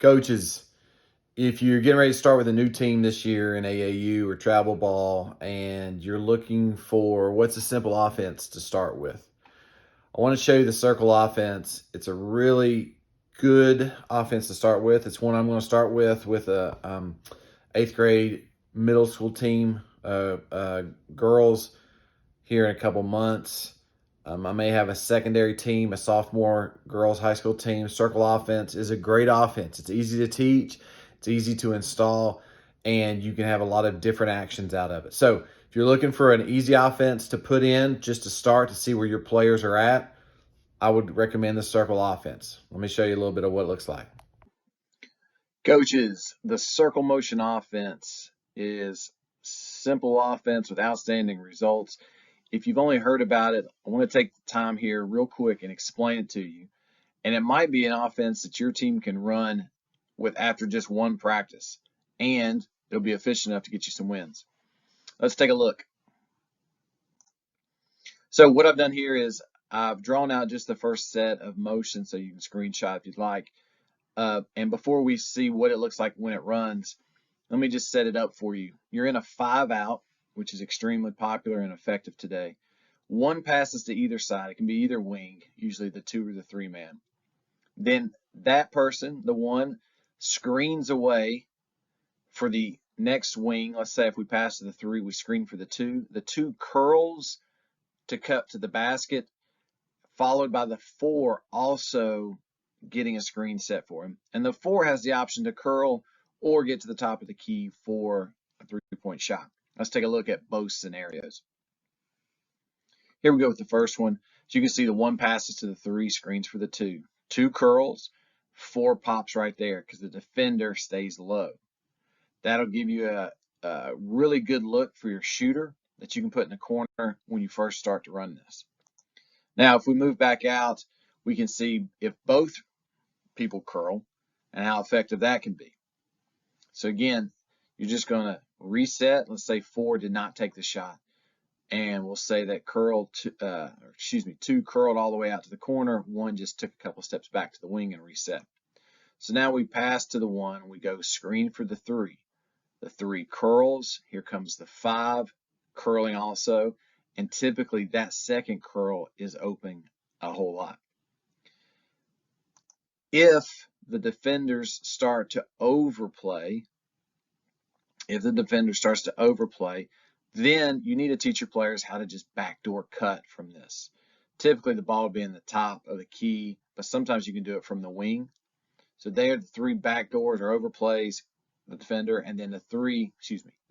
Coaches, if you're getting ready to start with a new team this year in AAU or travel ball and you're looking for what's a simple offense to start with, I want to show you the circle offense. It's a really good offense to start with. It's one I'm going to start with a eighth grade middle school team, girls, here in a couple months. I may have a secondary team, a sophomore girls high school team. Circle offense is a great offense. It's easy to teach, it's easy to install, and you can have a lot of different actions out of it. So if you're looking for an easy offense to put in just to start to see where your players are at, I would recommend the circle offense. Let me show you a little bit of what it looks like. Coaches, the circle motion offense is simple offense with outstanding results. If you've only heard about it, I want to take the time here real quick and explain it to you. And it might be an offense that your team can run with after just one practice, and it'll be efficient enough to get you some wins. Let's take a look. So what I've done here is I've drawn out just the first set of motion so you can screenshot if you'd like. And before we see what it looks like when it runs, let me just set it up for you. You're in a 5-out, which is extremely popular and effective today. One passes to either side. It can be either wing, usually the 2 or the 3-man. Then that person, the one, screens away for the next wing. Let's say if we pass to the 3, we screen for the 2. The 2 curls to cut to the basket, followed by the 4 also getting a screen set for him. And the 4 has the option to curl or get to the top of the key for a 3-point shot. Let's take a look at both scenarios. Here we go with the first one. So you can see the 1 passes to the 3, screens for the 2. 2 curls, 4 pops right there because the defender stays low. That'll give you a really good look for your shooter that you can put in the corner when you first start to run this. Now, if we move back out, we can see if both people curl and how effective that can be. So again, you're just going to reset. Let's say 4 did not take the shot, and we'll say that 2 curled all the way out to the corner, 1 just took a couple steps back to the wing and reset. So now we pass to the 1, we go screen for the 3. The 3 curls, here comes the 5 curling also, and typically that second curl is open a whole lot. If the defenders start to overplay, then you need to teach your players how to just backdoor cut from this. Typically the ball will be in the top of the key, but sometimes you can do it from the wing. So there are the 3 backdoors or overplays, the defender, and then the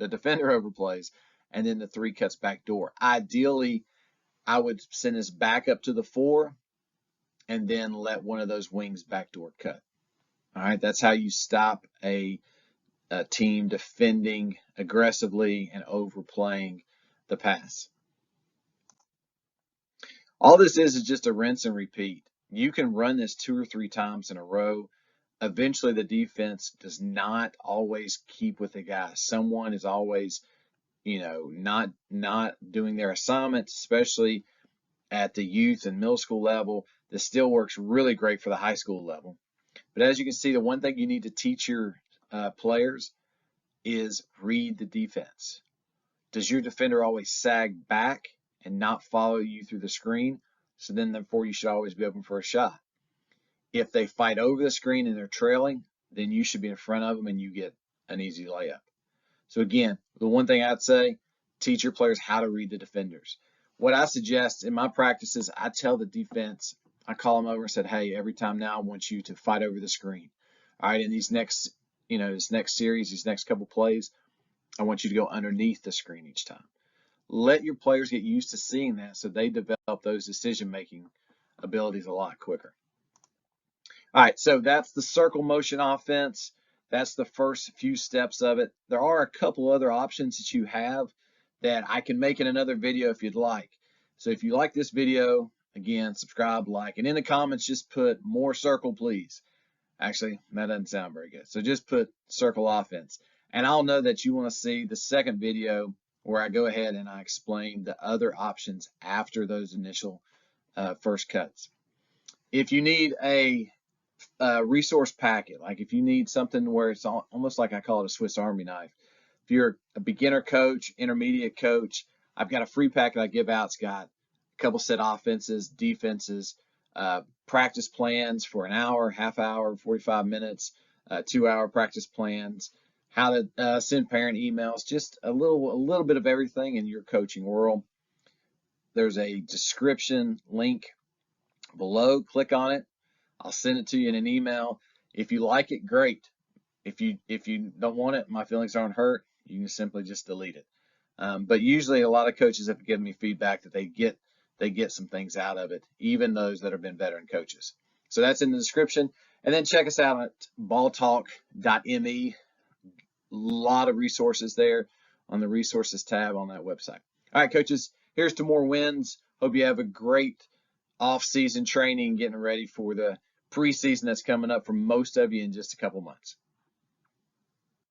defender overplays, and then the 3 cuts backdoor. Ideally, I would send this back up to the 4 and then let one of those wings backdoor cut. All right, that's how you stop a team defending aggressively and overplaying the pass. All this is just a rinse and repeat. You can run this 2 or 3 times in a row. Eventually, the defense does not always keep with the guy. Someone is always, not doing their assignments, especially at the youth and middle school level. This still works really great for the high school level. But as you can see, the one thing you need to teach your players is read the defense. Does your defender always sag back and not follow you through the screen? So then therefore you should always be open for a shot. If they fight over the screen and they're trailing, then you should be in front of them and you get an easy layup. So again, the one thing I'd say, teach your players how to read the defenders. What I suggest in my practices, I tell the defense, I call them over and said, hey, every time now I want you to fight over the screen. All right, in these next, this next series, these next couple plays, I want you to go underneath the screen each time. Let your players get used to seeing that so they develop those decision-making abilities a lot quicker. All right, so that's the circle motion offense. That's the first few steps of it. There are a couple other options that you have that I can make in another video if you'd like. So if you like this video, again, subscribe, like, and in the comments, just put more circle, please. Actually, that doesn't sound very good. So just put circle offense. And I'll know that you want to see the second video where I go ahead and I explain the other options after those initial first cuts. If you need a resource packet. Like if you need something where it's almost like I call it a Swiss Army knife. If you're a beginner coach, intermediate coach, I've got a free packet I give out. It's got a couple set offenses, defenses, practice plans for an hour, half hour, 45 minutes, 2 hour practice plans, how to send parent emails, just a little bit of everything in your coaching world. There's a description link below. Click on it. I'll send it to you in an email. If you like it, great. If you don't want it, my feelings aren't hurt. You can simply just delete it. But usually, a lot of coaches have given me feedback that they get some things out of it, even those that have been veteran coaches. So that's in the description. And then check us out at balltalk.me. A lot of resources there on the resources tab on that website. All right, coaches, here's to more wins. Hope you have a great off-season training, getting ready for the preseason that's coming up for most of you in just a couple months.